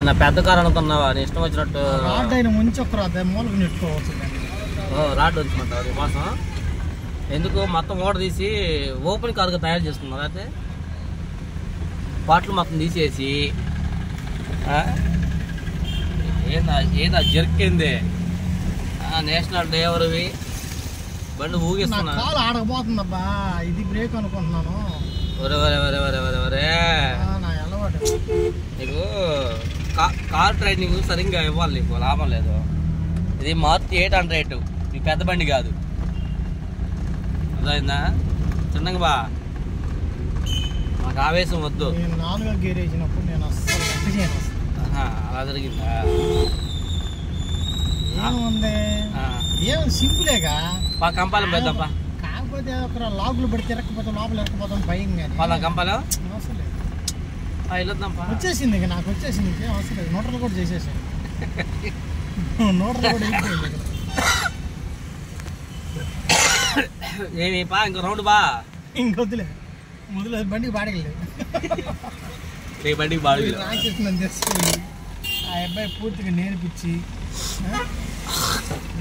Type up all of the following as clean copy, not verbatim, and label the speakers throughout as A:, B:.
A: నా పెద్ద కారు అనుకున్నావా? నీ ఇష్టం వచ్చినట్టు
B: రాడ్ అయిన ముంచి ఒక మూలకు నెట్టుకోవచ్చు.
A: రాడ్ వచ్చుకుంటావు అది కోసం. ఎందుకు మొత్తం ఓడ తీసి ఓపెన్ కారుగా తయారు చేసుకున్నావు. అయితే పాటలు మొత్తం తీసేసి ఏదా జర్కింది నేషనల్ డ్రైవర్వి బండి ఊగిస్తున్నా.
B: కాలు ఆడకపోతుందబ్బా, ఇది బ్రేక్ అనుకుంటున్నాను.
A: ఒరే ఒరే ఒరే ఒరే ఒరే ఒరే నీకు కార్ ట్రైనింగ్ సరిగ్గా ఇవ్వాలి, నీకు లాభం లేదు. ఇది మారుతి 800, నీకు పెద్ద బండి కాదు, అర్థమైందా? చిన్నగా బా, మాకు ఆవేశం వద్దు.
B: 4వ గేర్ వేసినప్పుడు నేను అస్సలు
A: అలా జరిగిందా?
B: ఏముంది, ఏం సింపులేగా.
A: కంపాలం పెద్దాపా,
B: కాకపోతే ఒక లాగులు పడి తిరగకపోతే లోపల ఇరకపోతాం భయం. కానీ
A: వాళ్ళ కంపాలం
B: అవసరం లేదు,
A: వచ్చేసింది.
B: ఇక నాకు వచ్చేసింది, అవసరం లేదు. నోటలు కూడా చేసేసాను. నోటలు కూడా అయిపోయింది.
A: ఏమి పా ఇంకో రౌండ్ బా,
B: ఇంకొద్దులే, మొదలు బండికి బాడగలేదు.
A: బండికి బాడగలేదు.
B: రాసేస్తున్నాను తెచ్చుకొని ఆ అబ్బాయి పూర్తిగా నేర్పించి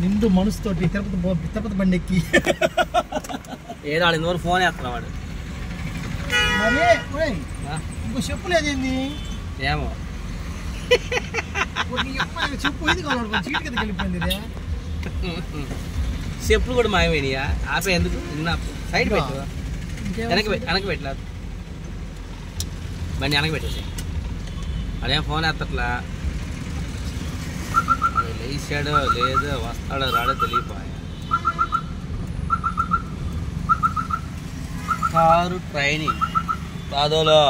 B: నిండు మనసుతోటి తిరుపతి బండి ఎక్కి
A: ఏదో వాడు ఇంతవరకు ఫోన్ వేస్తున్నా వాడు.
B: మరి ఇంకో చెప్పు లేదేంది?
A: ఏమో
B: చెప్పు, ఇది కావాలి చీటి కిందకి వెళ్ళిపోయింది.
A: చెప్పులు కూడా మాయమైనయా? ఆపే ఎందుకు? సైడ్ పెట్టు, వెనక్కి పెట్టలేదు బండి, వెనక్కి పెట్టేసి. అదేం ఫోన్ వేస్తట్లా, లేచాడో లేదో వస్తాడో రాడో తెలియపోయా. కారు ట్రైనింగ్ కాదోలో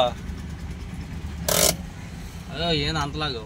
A: అదో ఏం అంతలాగా